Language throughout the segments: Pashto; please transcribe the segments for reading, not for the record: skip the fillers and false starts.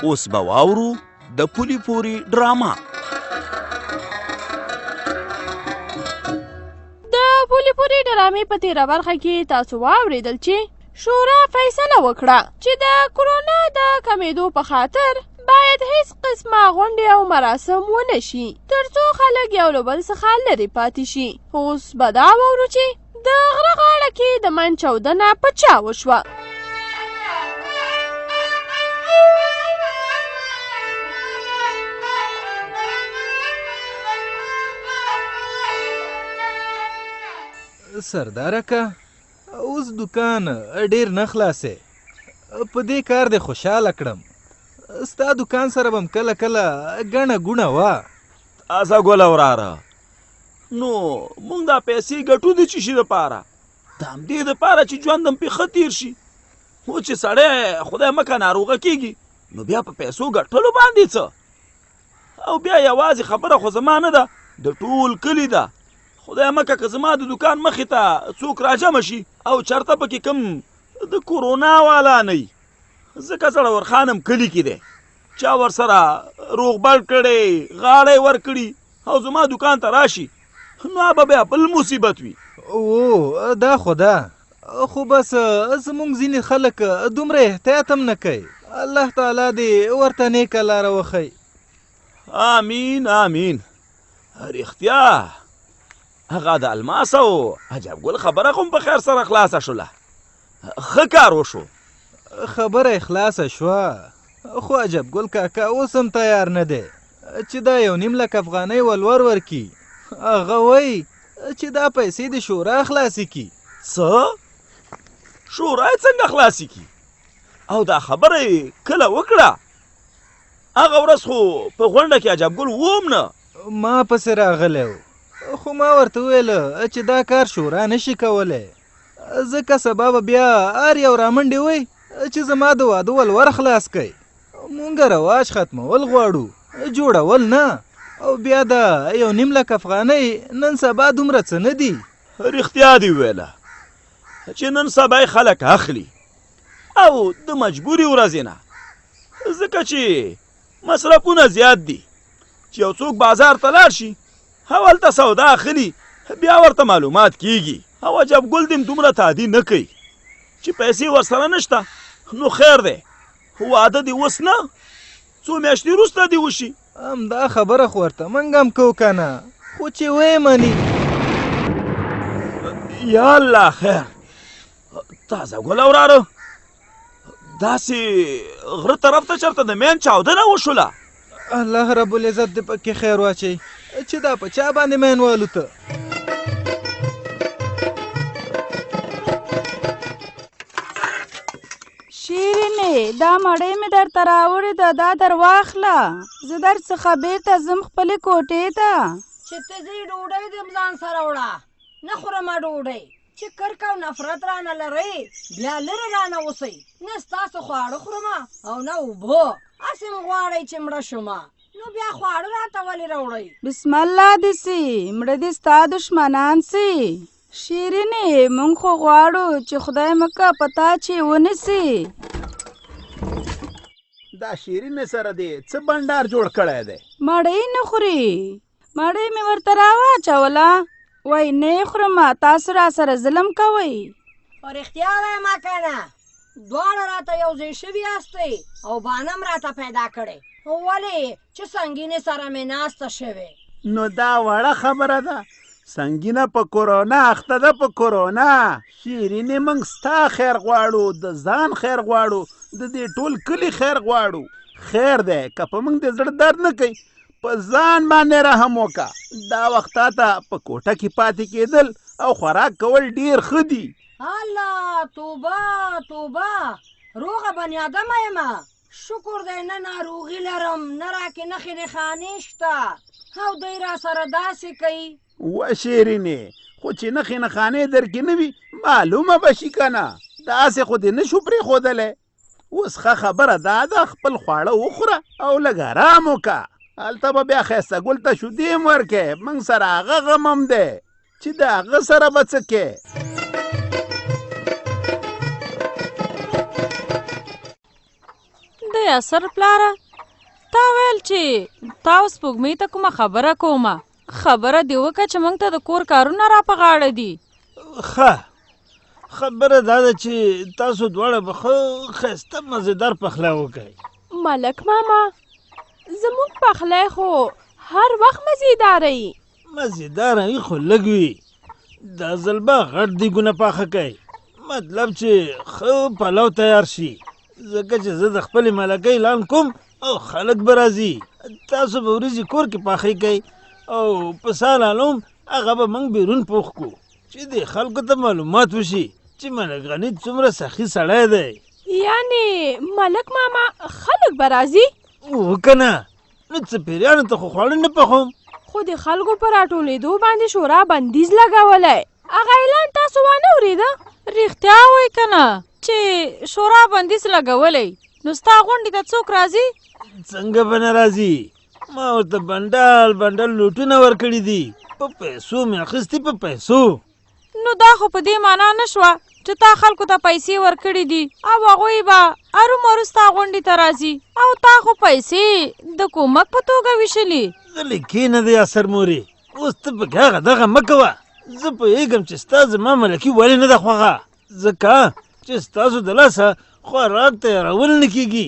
اوس به واورو د پولي پوري ډراما. د پولي پوري ډرامې په تېره برخه کې تاسو واورېدل چې شورا فیصله وکړه چې د کرونا د کمېدو په خاطر باید هیڅ قسمه غونډې او مراسم ونه شي تر څو خلک یو له بل څخه لرې پاتې شي. اوس به دا واورو چې د غره غاړه کې د من چاودنه په چا وشوه. سرداره که اوس دکان ډیر نه خلاصې، په دې کار دې خوشحاله کړم. ستا دکان سره به م کله کله ګڼه ګوڼه وه. تازه ګله وراره، نو موږ دا پیسې ګټو د څه شي دپاره؟ د همدې دپاره چې ژوند هم پې ښه تېر شي. خو چې سړی خدای مکه ناروغه کېږي نو بیا په پیسو ګټلو باندې څه؟ او بیا یوازې خبره خو زما نه ده، د ټول کلي ده. خدای مکه که زما د دکان مخې ته څوک راجمع شي او چرته پکې کم د کورونا والا نه وي، ځکه زړور خان هم کلي کې دی، چا ورسره روغبړ کړی، غاړی ورکړي او زما دکان ته راشي نو به بیا بل مصیبت وي. او دا خو ده، خو بس زموږ ځینې خلک دومره احتیاط هم نه کوي. الله تعالی دې ورته نیکه لاره وښیي. آمین آمین. رښتیا هغه د الماس او عجب ګل خبره خو په خیر سره خلاصه شوله، ښه کار وشو. خبره خلاصه شوه، خو عجب ګل کاکا اوس هم تیار نه دی چې دا 1.5 لک افغانۍ ولور ورکي. هغه وایي چې دا پیسې د شورا خلاصې کی. څه؟ شورا یې څنګه خلاصې کی؟ او دا خبره یې کله وکړه؟ هغه ورځ خو په غونډه کې عجب ګل ووم نه. ما پسې راغلی و، خو ما ورته وویل چې دا کار شورا نشي کولی، ځکه سبا به بیا هر یو رامنډې وایي چې زما د واده ولور خلاص کوي. مونږ رواج ختمول غواړو، جوړول نه. او بیا د 1.5 لک افغانۍ نن سبا دومره څه نه دي. رښتیا دې وویله چې نن سبا خلک اخلي او د مجبوري ورځې نه، ځکه چې مصرفونه زیات دي. چې یو څوک بازار ته لاړ شي هلته سودا اخلي، بیا ورته معلومات کیږي او عجب ګل دې دومره تعدي نه کوي چې پیسې ورسره نشته. نو خیر دی، واده دې اوس نه، څو میاشتې وروسته دې وشي. همدا خبره خو ورته موږ هم کوو که نه، خو چې ویې مني. یا الله خیر. تازه ګله وراره، داسې غره طرف ته چېرته د مین چاودنه وشوله؟ الله رب العزت دې پکې خیر واچوي چې دا په چا باندې مین والوته. شیرینې دا مړۍ مې درته راوړې ده، دا در واخله. زه در څخه بېرته ځم خپلې کوټې ته. چې ته ځې ډوډۍ دې ځان سره وړه، نه خورمه ډوډۍ. چې کرکه او نفرت رانه لرئ بیا لرې رانه اوسئ. نه ستاسو خواړه خورمه او نه اوبه، هسې م غواړئ چې مړه شمه، نو بیا خواړه راته ولې راوړئ؟ بسم الله دې سي، مړه دې ستا دشمنان سي. شیرینې مونږ خو غواړو چې خدای مکه په تا چې ونیسي. دا شیرینې سره دې څه بنډار جوړ کړی دی؟ مړۍ نه خوري، مړۍ مې ورته راواچوله، وایي نه یې خورمه، تاسو را سره ظلم کوئ. په رښتیا وایم که نه، دواړه راته یو ځای شوي یاستئ او بانه م راته پیدا کړې، ولې چې سنګینې سره مې ناسته شوې. نو دا وړه خبره ده، سنګینه په کورونا اخته ده په کورونا. شیرینې موږ ستا خیر غواړو، د ځان خیر غواړو، د دې ټول کلي خیر غواړو. خیر دی که په موږ دې زړه درد نه کوي، په ځان باندې رحم وکړه. دا وخت تا ته په کوټه کې پاتې کېدل او خوراک کول ډېر ښه دي. الله توبه توبه، روغه بني ادمه یمه، شکر دی نه ناروغي لرم، نه راکې نښې نښانې شته او دی را سره داسې کوي. و شیرینې، خو چې نښې نښانې در کې نه وي معلومه به شي که نه، داسې خو دې نه شو پرېښودلی. اوس ښه خبره دا ده، خپل خواړه وخوره او لږ ارام وکړه. هلته به بیا ښایسته ګل ته شودې هم ورکې، موږ سره هغه غم هم دی چې د هغه سره به څه کې. دی اثر پلاره تا ویل چې تا اوس سپوږمۍ ته کومه خبره کومه خبره دې وکړه چې موږ ته د کور کارونه را په غاړه دي ښه خبره دا ده چې تاسو دواړه به ښه ښایسته مزېدار پخلی وکړئ. ملک ماما زموږ پخلی خو هر وخت مزیداره وي. مزېداره وي خو لږ وي. دا ځل به غټ دیګونه پاخه کوئ، مطلب چې ښه پلو تیار شي، ځکه چې زه د خپلې ملکۍ اعلان کوم او خلک به راځي. تاسو به وریځې کور کې پاخې کوئ او په سالانوم هغه به موږ بیرون پوخ کړو چې د خلکو ته معلومات وشي چې ملک غني څومره سخي سړی دی. یعنې ملک ماما خلک به راځي؟ و که نه، نو څه پیریانو ته خو خواړه نه پخوم. خو د خلکو په راټولېدو باندې شورا بندیز لګولی. هغه اعلان تاسو وانه اورېده؟ رښتیا وایي که نه چې شورا بندیز لګولی؟ نو ستا غونډې ته څوک راځي؟ څنګه به نه راځي؟ ما ورته بنډل بنډل نوټونه ورکړي دي، په پیسو مې اخیستي، په پیسو. نو دا خو په دې معنا نه شوه چې تا خلکو ته پیسې ورکړي دي او هغوی به ارومرو ستا غونډې ته راځي او تا خو پیسې د کومک په توګه ویشلي. غلې کښېنه دی اثر مورې، اوس ته پکې هغه دغه مه کوه. زه پوهېږم چې ستا زما ملکي ولې نه ده خوښه، ځکه چې ستاسو د لاسه خوراک تیارول نه کېږي.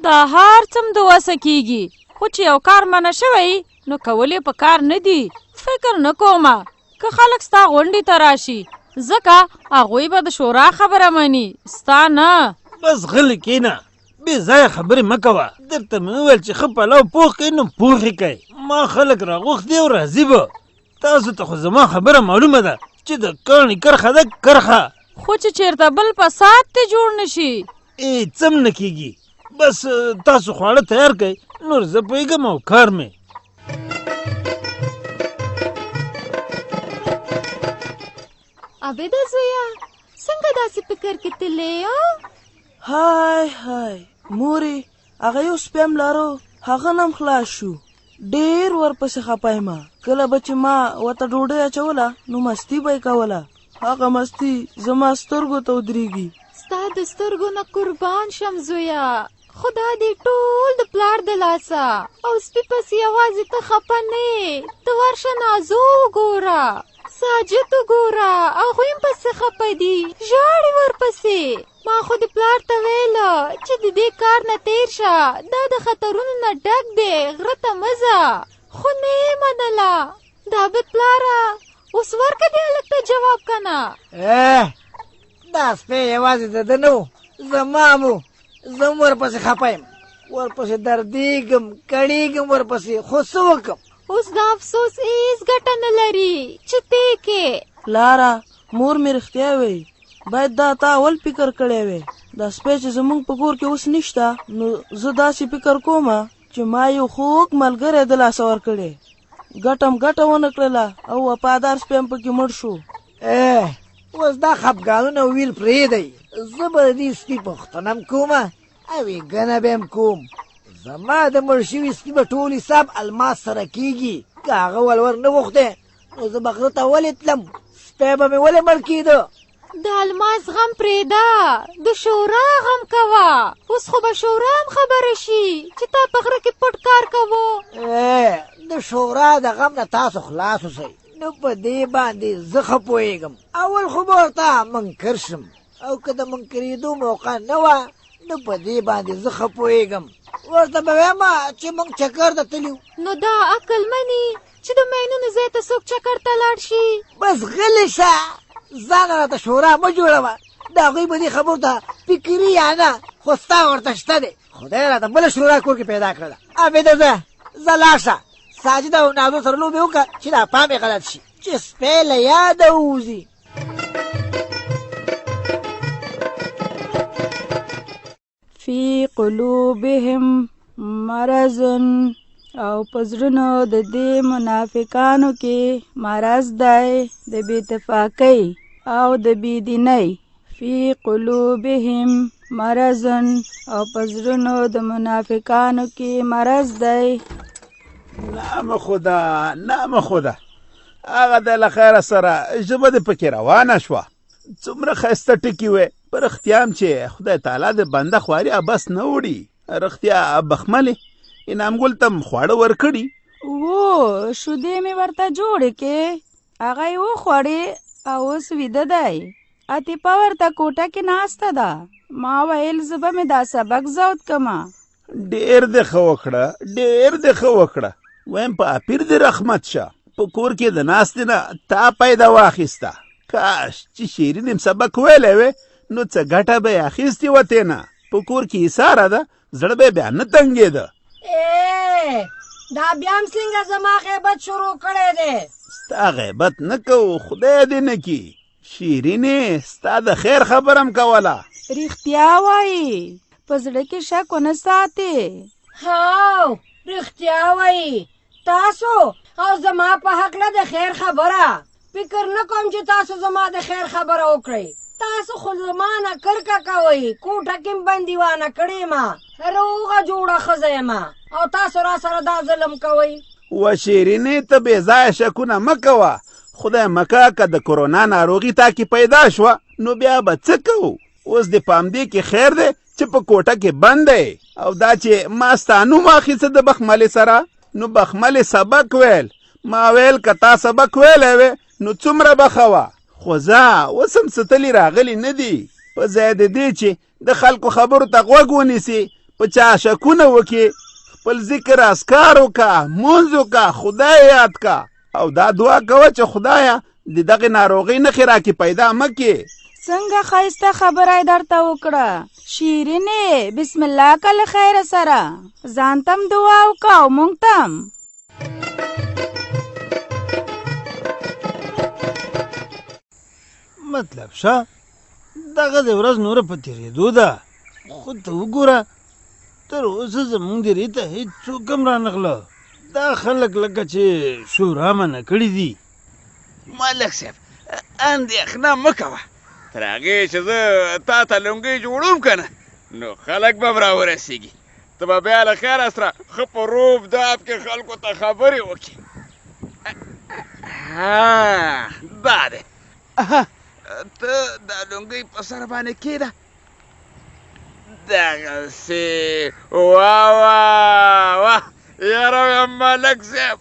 دا هر څه د وسه کېږي، خو چې یو کار منع شوی نو کول یې په کار نه دي. فکر نه کومه که خلک ستا غونډې ته راشي، ځکه هغوی به د شورا خبره مني، ستا نه. بس غلې کښېنه، بې ځایه خبرې مه کوه. درته مې وویل چې ښه پلو پوخ کړئ نو پوخ یې کړئ. ما خلک راغوښتي او راځي به. تاسو ته خو زما خبره معلومه ده چې د کاڼي کرښه ده کرښه. خو چې چېرته بل فساد ته جوړ نه شي څه نه کېږي. بس تاسو خواړه تیار کړئ، نور زه پوهېږم او کار مې. عابده زویه څنګه داسې فکر کې تللی؟ های های مورې، هغه یو سپیم لارو، هغه نم خلاص شو. ډېر ورپسې خپه یم. کله به چې ما ورته ډوډۍ اچوله نو مستي به یې کوله. هغه مستي زما سترګو ته ودرېږي. ستا د سترګو نه قربان شم زویه، خدا دې ټول د پلار د لاسه. او سپي پسې یوازې ته خپه نه یې، ته ورشه نازو وګوره، ساجد وګوره، هغوی هم پسې خپه دي، ژاړي ورپسې. ما خو د پلار ته ویله چې د دې کار نه تیر شه، دا د خطرونو نه ډک دی، غره ته مه ځه، خو نه یې منله. دا بد پلاره، اوس ورکه دې هلک ته جواب که نه. دا سپی یوازې د ده نه و، زما مو. زه هم ورپسې خپه یم، ورپسې دردېږم، کړېږم ورپسې، خو څه وکړم؟ اوس دا افسوس هېڅ ګټه نه لري چې تی کې. لاره مور مې رښتیا وایي، باید دا تا اول فکر کړی وی. دا سپی چې زموږ په کور کې اوس نشته، نو زه داسې فکر کومه چې ما یو خوږ ملګری د لاسه ورکړی، ګټه م ګټه ونه کړله او وفادار سپی هم پکې مړ شو. اوس دا خفګانونه ویل پرېږدئ. زه به د دې سپي پوښتنه م کومه او ښېګڼه به یم کوم. زما د مړ شوي سپي به ټول حساب الماس سره کېږي. که هغه ولور نه غوښتی نو زه به غره ته ولې تلم؟ سپی به مې ولې مړ کېده؟ د الماس غم پرېږده، د شورا غم کوه. اوس خو به شورا هم خبره شي چې تا په غره کې پټ کار کوو. د شورا د غم نه تاسو خلاص اوسئ. نو په دې باندې زه ښه پوهېږم. اول خو به ورته منکر شم، او که د منکرېدو موقع نه وه نو په دې باندې زه ښه پوهېږم. ورته به وایم چې موږ چکر ته تلي. نو دا عقل مني چې د مینونو ځای ته څوک چکر ته لاړ شي؟ بس غلی شه، ځان راته شورا مه جوړوه. د هغوی به دې خبرو ته فکري یا نه، خو ستا ورته شته دی. خدای راته بله شورا کور کې پیدا کړله. عابده ځه لاړ شه، ساجد او نازو سره لوبې وکړه چې دا پام یې غلط شي، چې سپی له یاده ووځي. فی قلوبهم مرض، او په زړونو د دې منافقانو کې مرض دی د بې اتفاقۍ او د بېدینۍ. فی قلوبهم مرض، او په زړونو د منافقانو کې مرض دی. نام خدا نام خدا، هغه د له خیره سره ژبه دې پکې روانه شوه. څومره ښایسته ټکي وې، په رښتیا هم چې خدای تعالی د بنده خواري بس نه وړي. رښتیا بخملې انعام ګل ته خواړه ورکړي؟ و شودې مې ورته جوړې کې، هغه یې وخوړې او اوس ویده دی. عاطفه ورته کوټه کې ناسته ده. ما ویل زه به مې دا سبق زود کمه. ډېر دې ښه وکړه، ډېر دې ښه وکړه. وایم په اپیر دې رحمت شه، په کور کې د ناستې نه تا پیدا واخیسته. کاش چې شیرین هم سبق ویلی وې نو څه ګټه به یې اخیستې وه تېنه. په کور کې ایساره ده، زړه به یې بیا نه تنګېده. دا بیا هم څنګه زما غیبت شروع کړی دی؟ ستا غیبت نه کوو، خدای دې نه کي. شیرینې ستا د خیر خبره هم کوله. رښتیا وایي، په زړه کې شک ونه ساتې. هاو رښتیا وایي. تاسو او زما په هکله د خیر خبره فکر نه کوم چې تاسو زما د خیر خبره وکړئ. تاسو خو زما نه کرکه کوئ. کوټه کې م بندیوانه کړې ما، روغه جوړه ښځه یم او تاسو را سره دا ظلم کوئ. و شیرینې ته بې ځایه شکونه مه کوه. خدای مکه که د کرونا ناروغي تا کې پیدا شوه نو بیا به څه کوو؟ اوس دې پام دې کې خیر دی چې په کوټه کې بند دی. او دا چې ما ستا نوم اخیسته د بخملې سره، نو بخملې سبق ویل. ما ویل که تا سبق ویلی وې نو څومره به ښه وه. خو زه اوس هم ستلي راغلي نه دي. په ځای د دې چې د خلکو خبرو ته غوږ ونیسي، په چا شکونه وکړي، خپل ذکر اذکار وکړه، مونځ وکړه، خدای یاد کا او دا دعا کوه چې خدایه د دغې ناروغۍ نښې راکې پیدا مه کړې. څنګه ښایسته خبره یې درته وکړه. شیرینې بسم الله که له خیره سره ځان ته هم دعا وکړه او موږ ته هم. مطلب شه دغه د ورځ نوره په تېرېدو ده، خو ته وګوره تر اوسه زموږ درې ته هېڅوک هم رانغله. دا خلک لکه چې شورا منع کړي دي. ملک صاحب اندېښنه مه کوه، تر هغې چې زه تا ته لونګۍ جوړوم که نه نو خلک به م راورسېږي. ته به بیا له خیره سره ښه په روب داب کې خلکو ته خبرې وکړي. دا دی، ته دا لونګۍ په سر باندې کېږده. دغسې واه واه واه. یاره وایم ملک صاحب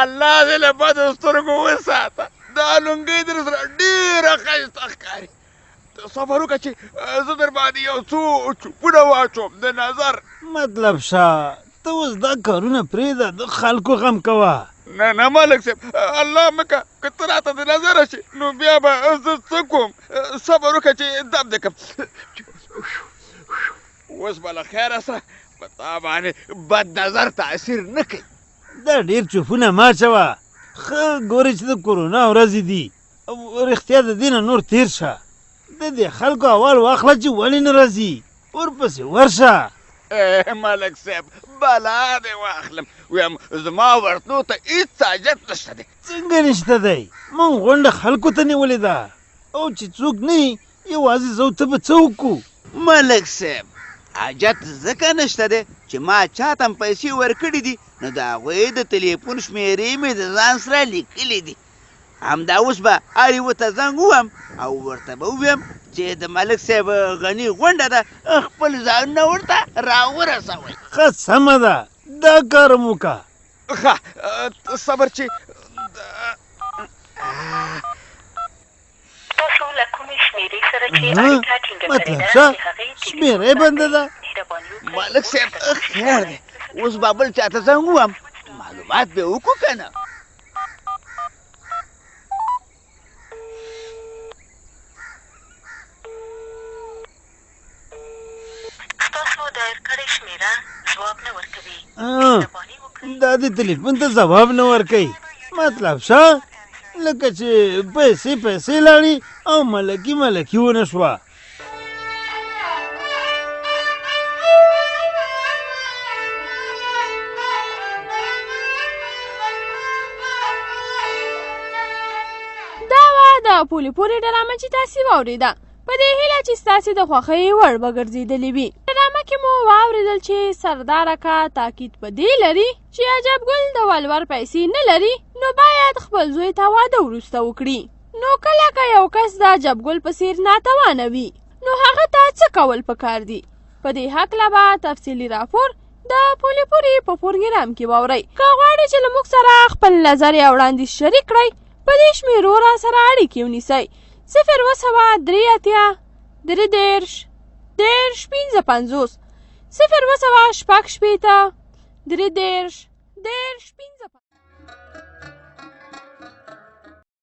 الله دې له بدو سترګو وساته. دا لونګۍ در سره ډېره ښایسته ښکاري. ته صبر وکړه چې زه در باندې یو څو چوپونه واچوم د نظر. مطلب شه ته اوس دا کارونه پرېږده، د خلکو غم کوه. نه نه ملک صاحب الله مکه، که ته راته د نظره شي نو بیا به زه څه کوم. صبر وکړه چې دم دې کړم. اوس به له خیره سره په تا باندې بد نظر تاثیر نه کوي. دا ډېر چوپونه مه اچوه. ښه ګورې چې د کرونا ورځې دي او رښتیا د دې نه نور تېر شه. د دې خلکو اول واخله چې ولې نه راځي، ورپسې ورشه. ملک صاحب بلا دې واخلم، ویم زما ورتلو ته هېڅ حاجت نشته دی. څنګه نشته دی؟ موږ غونډه خلکو ته نیولې ده او چې څوک نه وي یوازې زه او ته به څه وکړو؟ ملک صاحب حاجت ځکه نشته دی چې ما چاته هم پیسې ورکړي دي، نو د هغوی د تلیفون شمېرې مې د ځان سره لیکلي دي. همدا اوس به هر یوه ته زنګ ووهم او ورته به ووایم چې د ملک صاحب غني غونډه ده، خپل ځانونه ورته راورسوئ. ښه سمه ده، دا کار هم وکړه. ښه صبر چې تاسو له کومې شمېرې سره چې اړیکه ټینګه کړې مطلب ده شه شمېره یې بنده ده. ملک صاحب خیر دی، اوس به بل چاته زنګ ووهم، معلومات به وکړو که نه. ستاسو دایر کړې شمېره ځواب نه ورکوي. دا د تلیفون ته ځواب نه ورکوي. مطلب شه لکه چې پیسې لاړې او ملکي ونه شوه. دا وه د پولې پورې ډرامه چې تاسې واورېده. په دې هیله چې ستاسې د خوښۍ وړ به ګرځېدلې وي. ډرامه کې مو واورېدل چې سردار اکا تاکید په دې لري چې عجب ګل د ولور پیسې نه لري نو باید خپل زوی ته واده وروسته وکړي. نو کله که یو کس د عجب ګل په څېر ناتوانه وي نو هغه ته څه کول پکار دي؟ په دې هکله به تفصیلي راپور د پولې پورې په پروګرام کې واورئ. که غواړئ چې له موږ سره خپل نظر یا وړاندیز شریک کړئ په دې شمېرو را سره اړیکې ونیسئ: 0 33 50 0 شپږ شپېته 33 15